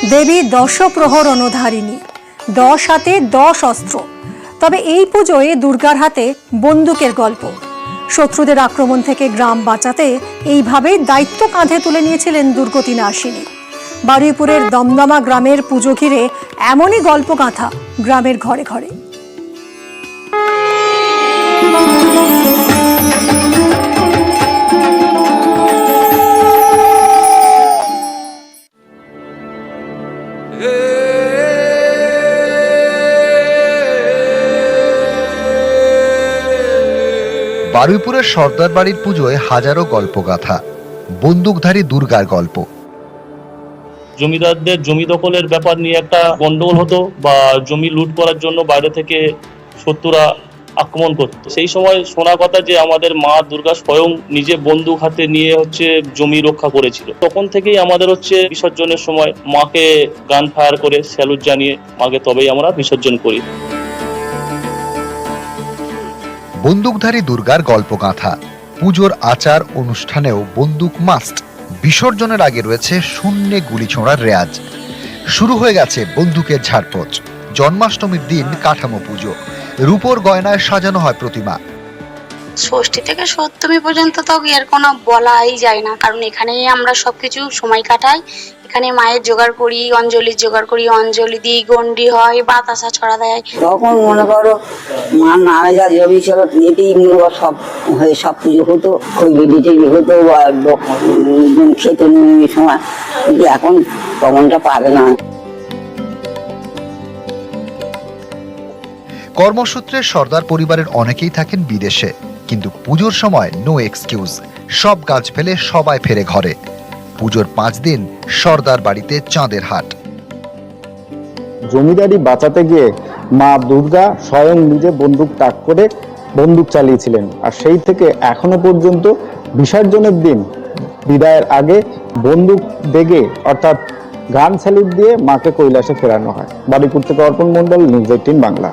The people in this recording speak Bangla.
দেবী দশপ্রহর অনুধারিণী, 10 হাতে 10 অস্ত্র। তবে এই পুজোয় দুর্গার হাতে বন্দুকের গল্প। শত্রুদের আক্রমণ থেকে গ্রাম বাঁচাতে এইভাবেই দায়িত্ব কাঁধে তুলে নিয়েছিলেন দুর্গতি নাশিনী। বারুইপুরের দমদমা গ্রামের পুজো ঘিরে এমনই গল্পগাথা গ্রামের ঘরে ঘরে। বারুইপুরের সর্দার বাড়ির পুজোয় হাজারো গল্পগাথা, বন্দুকধারী দুর্গার গল্প। জমিদারদের জমি দখলের ব্যাপার নিয়ে একটা গন্ডগোল হতো, বা জমি লুট করার জন্য বাইরে থেকে শত্রুরা আক্রমণ করতো। সেই সময় শোনা কথা যে আমাদের মা দুর্গা স্বয়ং নিজে বন্দুক হাতে নিয়ে জমি রক্ষা করেছিল। তখন থেকেই আমাদের বিসর্জনের সময় মাকে গান ফায়ার করে স্যালুট জানিয়ে মাকে তবেই আমরা বিসর্জন করি। বন্দুকধারী দুর্গার গল্পগাথা। পুজোর আচার অনুষ্ঠানেও বন্দুক মাস্ট। বিসর্জনের আগে রয়েছে শূন্যে গুলি ছোঁড়ার রেয়াজ। শুরু হয়ে গেছে বন্দুকের ঝাড়পোঁছ। জন্মাষ্টমীর দিন কাঠামো পুজো, রূপোর গয়নায় সাজানো হয় প্রতিমা। ষষ্ঠী থেকে সপ্তমী পর্যন্ত তো এর কোনো বলাই যায় না, কারণ এখানেই আমরা সবকিছু সময় কাটাই। এখানে মায়ের জোগাড় করি, অঞ্জলির জোগাড় করি, অঞ্জলি দিই, গন্ডি হয়, বাতাসা ছড়া দেয়। তখন মনে করো মার নামে যা জমি ছিল এতেই মনে করো সব পুজো হতো, খৈলি হতো, বা খেতে নিয়ে সময়। কিন্তু এখন তখনটা পারে না। কর্মসূত্রে সর্দার পরিবারের অনেকেই থাকেন বিদেশে, কিন্তু পুজোর সময় নো এক্সকিউজ। সব কাজ ফেলে সবাই ফেরে ঘরে। পুজোর 5 দিন সর্দার বাড়িতে চাঁদের হাট। জমিদারি বাঁচাতে গিয়ে মা দুর্গা স্বয়ং নিজে বন্দুক তাক করে বন্দুক চালিয়েছিলেন। আর সেই থেকে এখনো পর্যন্ত বিসর্জনের দিন বিদায়ের আগে বন্দুক দেগে অর্থাৎ গান স্যালুট দিয়ে মাকে কৈলাসে ফেরানো হয়। বারুইপুর থেকে অর্পণ মণ্ডল, নিউজ 18 বাংলা।